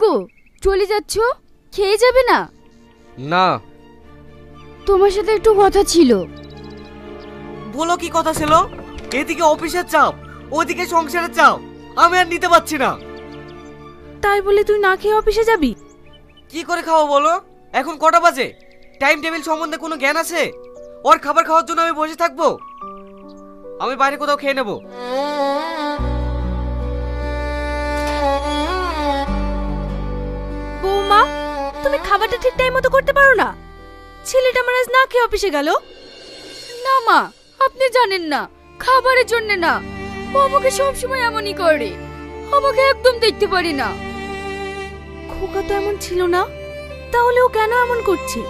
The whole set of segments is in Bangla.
গো, চলে যাচ্ছ? খেয়ে যাবে না? না। তোমার সাথে একটু কথা ছিল। বলো কি কথা ছিল? এদিকে অফিসের চাপ, ওদিকে সংসারের চাপ, আমি আর নিতে পারছি না। তাই বলে তুই না খেয়ে অফিসে যাবি? কি করে খাবো বলো? এখন কটা বাজে? টাইম টেবিল সম্বন্ধে কোনো জ্ঞান আছে? ওর খাবার খাওয়ার জন্য আমি বসে থাকবো? আমি বাইরে কোথাও খেয়ে নেবো। বৌমা, তুমি খাবারটা ঠিক টাইম মতো করতে পারো না? ছেলেটা আমার আজ না খেয়ে অফিসে গেল। না মা, আপনি জানেন না, খাবারের জন্য না, ও আমাকে সবসময় এমনই করে। আমাকে একদম দেখতে পারি না। খোকা তো এমন ছিল না, তাহলে ও কেন এমন করছে?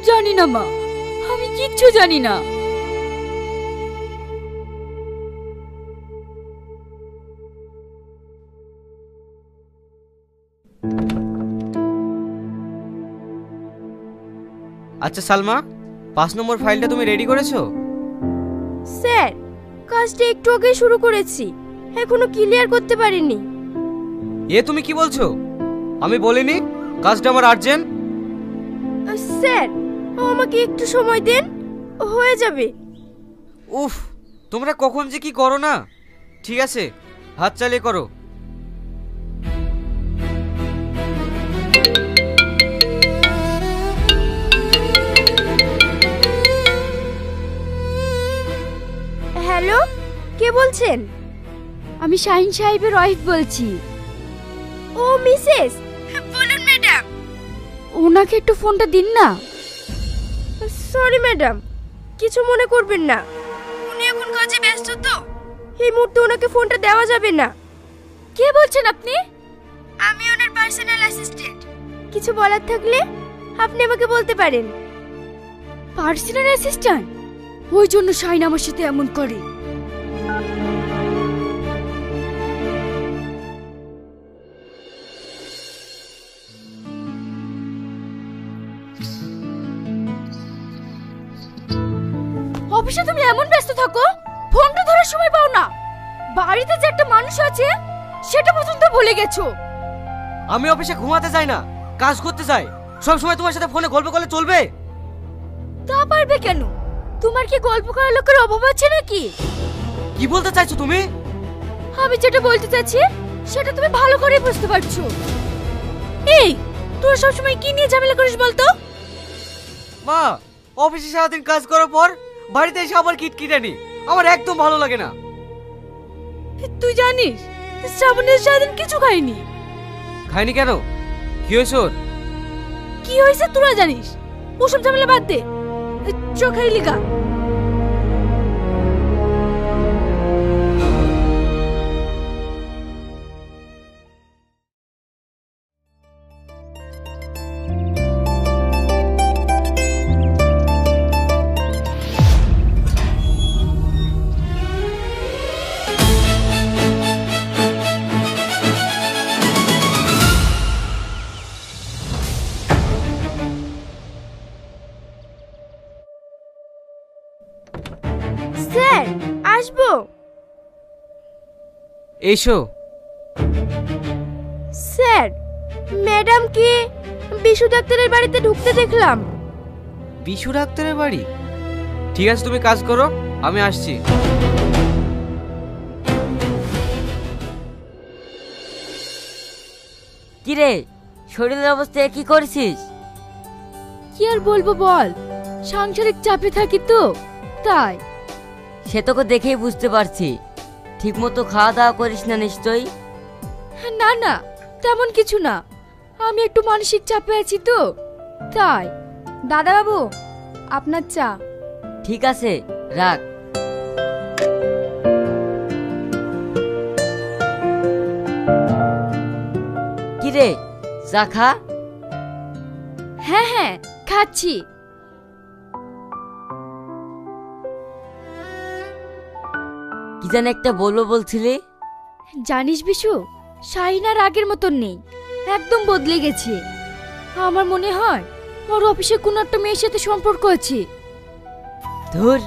জানি না মা, আমি কিচ্ছু জানি না। আচ্ছা সালমা, 5 নম্বর ফাইলটা তুমি রেডি করেছো? স্যার, কাজটা একটু আগে শুরু করেছি, এখনো ক্লিয়ার করতে পারিনি। এ তুমি কি বলছো? আমি বলিনি কাজটা আমার আর্জেন্ট? স্যার, আমাকে একটু সময় দেন, হয়ে যাবে। উফ, তোমরা কখন যে কি করো না। ঠিক আছে, হাত চালিয়ে করো। হ্যালো, কে বলছেন? আমি শাহিন সাহেবের ওয়াইফ বলছি। ও মিসেস, বলুন ম্যাডাম। ওনাকে একটু ফোনটা দিন না। সরি ম্যাডাম, কিছু মনে করবেন না, উনি এখন কাজে ব্যস্ত তো, এই মুহূর্তে ওনাকে ফোনটা দেওয়া যাবে না। কে বলছেন আপনি? আমি ওনার পার্সোনাল অ্যাসিস্ট্যান্ট। কিছু বলার থাকলে আপনি আমাকে বলতে পারেন। Personal assistant? ওই জন্য শাহিন আমার সাথে এমন করে। অফিসে তুমি এমন ব্যস্ত থাকো, ফোনটা ধরার সময় পাও না। বাড়িতে যে একটা মানুষ আছে সেটা পর্যন্ত ভুলে গেছো। আমি অফিসে ঘুমাতে যাই না, কাজ করতে যাই। সব সময় তোমার সাথে ফোনে গল্প করলে চলবে? তা পারবে কেন? তোমার কি গল্প করার লোকের অভাব আছে নাকি? কি বলতে চাইছো তুমি? আমি যেটা বলতে চাচ্ছি সেটা তুমি ভালো করে বুঝতে পারছো। এই, তোরা সবসময় কি নিয়ে ঝামেলা করিস বলতো? মা, অফিসে সারাদিন কাজ করার পর বাড়িতে এসে আবার কিটকিটানি আমার একদম ভালো লাগে না। তুই জানিস শ্রাবণের সারাদিন কিছু খাইনি। খাইনি কেন? কি হয়েছে ওর? কি হয়েছে তোরা জানিস? ওসব ঝামেলা বাদ দে, চ খাইলি গা। স্যার, আসবো? এসো। স্যার, ম্যাডামকে বিশু ডাক্তারের বাড়িতে ঢুকতে দেখলাম। বিশু ডাক্তারের বাড়ি? ঠিক আছে, তুমি কাজ করো, আমি আসছি। কিরে, শরীরের অবস্থা কি করছিস? কি আর বলবো বল, সাংসারিক চাপে থাকি তো তাই। সে তোকে দেখেই বুঝতে পারছি। ঠিক মতো খাওয়া দাওয়া করিস না নিশ্চয়ই? না না, তেমন কিছু না, আমি একটু মানসিক চাপে আছি তো তাই। দাদা বাবু, আপনার চা। ঠিক আছে, রাখ। কিরে, চা খা। হ্যাঁ হ্যাঁ, খাচ্ছি। কি যেন একটা বলবো বলছিলি? জানিস বিশু, শাহিন আর আগের মতন নেই, একদম বদলে গেছে। আমার মনে হয় ওর অফিসে কোনো একটা মেয়ের সাথে সম্পর্ক আছে। ধুর,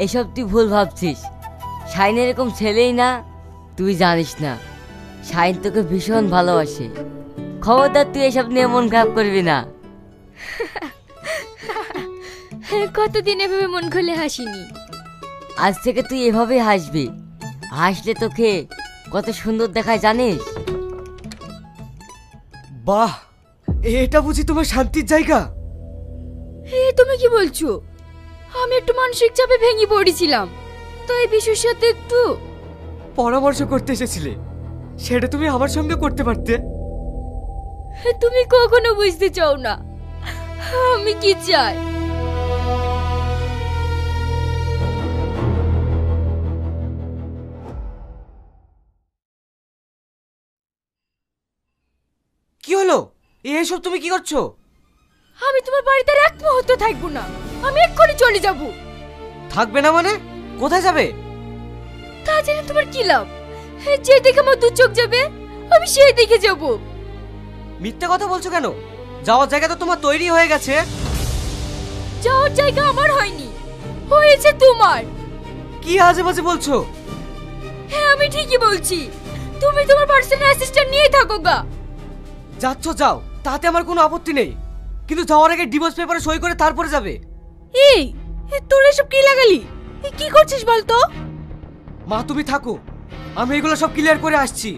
এসব তুই ভুল ভাবছিস। শাহিন এরকম ছেলেই না। তুই জানিস না, শাহিন তোকে ভীষণ ভালোবাসে। খবরদার তুই এসব নিয়ে মন খারাপ করবি না। কতদিন এভাবে মন খুলে হাসিনি। আজ থেকে তুই এভাবেই হাসবি। হাসলে তোকে কত সুন্দর দেখায় জানিস? বাহ, এটা বুঝি তোমার শান্তির জায়গা? তুমি কি বলছো? আমি একটু মানসিক চাপে ভেঙে পড়েছিলাম, তাই বিশুর সাথে একটু পরামর্শ করতে এসেছিলে, সেটা তুমি আমার সঙ্গে করতে পারতে। তুমি কখনো বুঝতে চাও না আমি কি চাই। কি হলো? এসব তুমি কি করছো? আমি তোমার বাড়িতে আর এক মুহূর্ত থাকবো না। আমি এক্ষুনি চলে যাব। থাকবে না মানে? কোথায় যাবে? তা জেনে তোমার কি লাভ? যে দিকে আমার দু চোখ যাবে আমি সেই দিকে যাব। মিথ্যে কথা বলছো কেন? যাওয়ার জায়গা তো তোমার তৈরি হয়ে গেছে। যাওয়ার জায়গা আমার হয়নি, হয়েছে তোমার। কি আজে বাজে বলছো? হ্যাঁ আমি ঠিকই বলছি। তুমি তোমার পার্সোনাল অ্যাসিস্ট্যান্ট নিয়ে থাকো গা। যাচ্ছ যাও, তাতে আমার কোনো আপত্তি নেই, কিন্তু যাওয়ার আগে ডিভোর্স পেপারে সই করে তারপরে যাবে। এই তোর এসব কি লাগালি? কি করছিস বলতো? মা তুমি থাকো, আমি এগুলো সব ক্লিয়ার করে আসছি।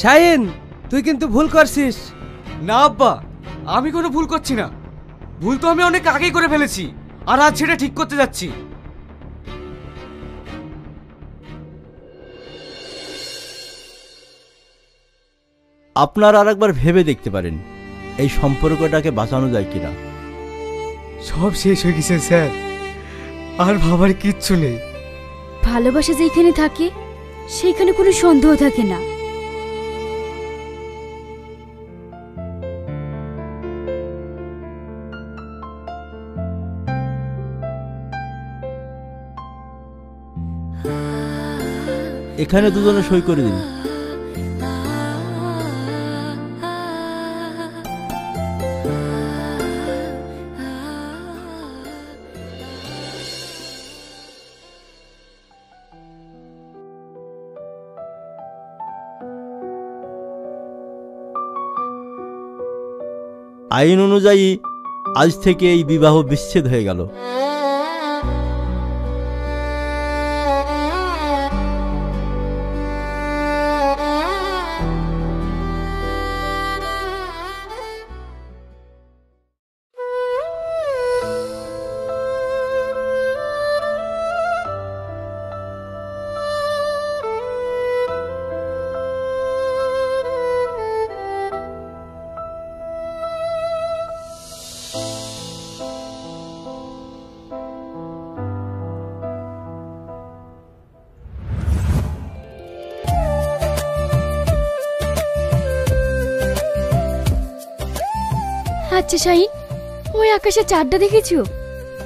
শাহিন, তুই কিন্তু ভুল করছিস। না আব্বা, আমি কোনো ভুল করছি না। ভুল তো আমি অনেক আগেই করে ফেলেছি, আর আজ সেটা ঠিক করতে যাচ্ছি। আপনারা আরেকবার ভেবে দেখতে পারেন এই সম্পর্কটাকে বাঁচানো যায় কিনা। সব শেষ হয়ে গেছে স্যার, আর ভাবার কিচ্ছু নেই। ভালোবাসা যেখানে থাকে সেখানে কোনো সন্দেহ থাকে না। এখানে দুজনে সই করে দিন। আইন অনুযায়ী আজ থেকে এই বিবাহ বিচ্ছেদ হয়ে গেল। আচ্ছা শাহিন, ওই আকাশে চাঁদটা দেখেছো?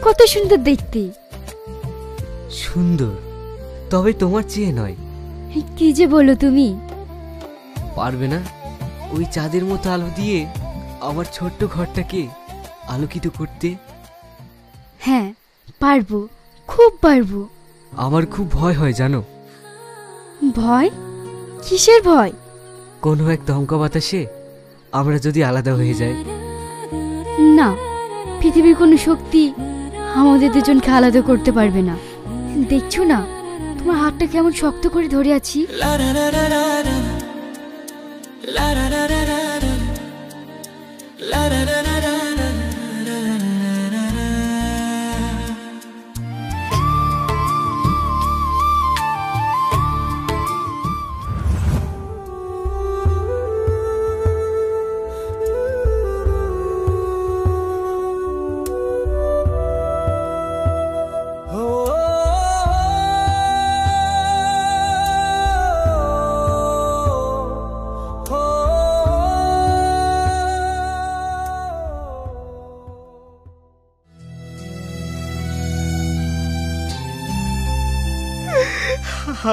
কত সুন্দর দেখতে। সুন্দর, তবে তোমার চেয়ে নয়। কি যে বলো তুমি। পারবে না ওই চাঁদের মতো আলো দিয়ে আমার ছোট্ট ঘরটাকে আলোকিত করতে? হ্যাঁ পারবো, খুব পারবো। আমার খুব ভয় হয় জানো। ভয়? কিসের ভয়? কোনো এক দমকা বাতাসে আমরা যদি আলাদা হয়ে যাই। না, পৃথিবীর কোনো শক্তি আমাদের দুজনকে আলাদা করতে পারবে না। দেখছো না তোমার হাতটা কেমন শক্ত করে ধরে আছি।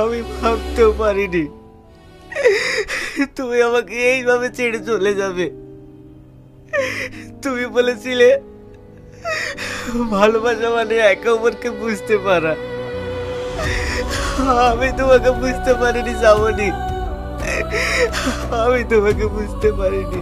আমি ভাবতেও পারিনি তুমি আমাকে এইভাবে ছেড়ে চলে যাবে। তুমি বলেছিলে ভালোবাসা মানে একে অপরকে বুঝতে পারা। আমি তোমাকে বুঝতে পারিনি শ্রাবণী। আমি তোমাকে বুঝতে পারিনি।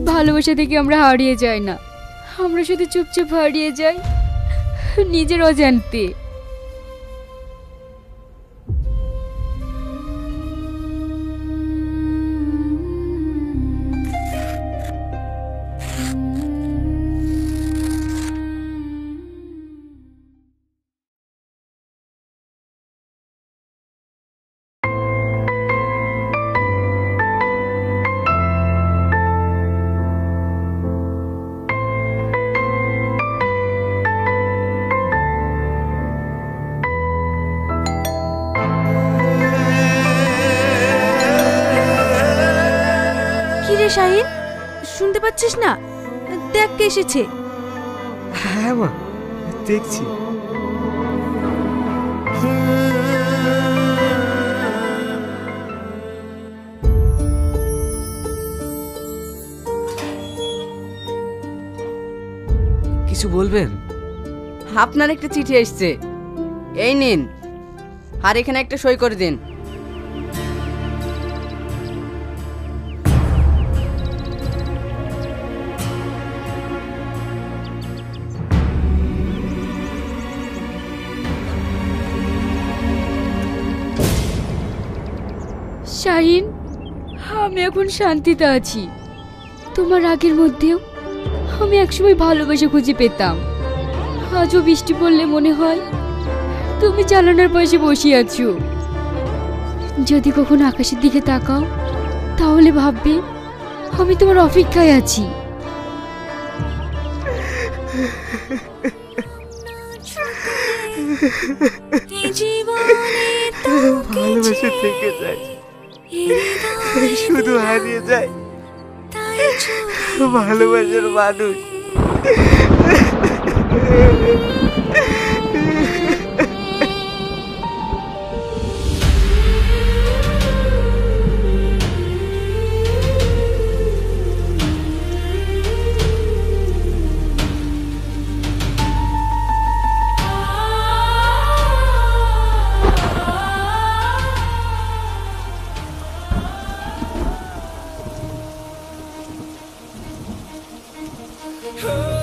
ভালোবাসা থেকে আমরা হারিয়ে যাই না, আমরা শুধু চুপচাপ হারিয়ে যাই নিজের অজান্তে। কিরে শাহিন, শুনতে পাচ্ছিস না? দেখ কে এসেছে। হ্যাঁ মা, দেখছি। কিছু বলবেন? আপনার একটা চিঠি এসছে, এই নিন, আর এখানে একটা সই করে দিন। শাহিন, আমি এখন শান্তিতে আছি। তোমার রাগের মধ্যেও আমি একসময় ভালোবাসা খুঁজে পেতাম। আজও বৃষ্টি পড়লে মনে হয় তুমি জানালার পাশে বসে আছো। যদি কখনো আকাশের দিকে তাকাও তাহলে ভাববে আমি তোমার অপেক্ষায় আছি। ভালোবাসা থেকে যায়, শুধু হারিয়ে যায় ভালোবাসার মানুষ। Oh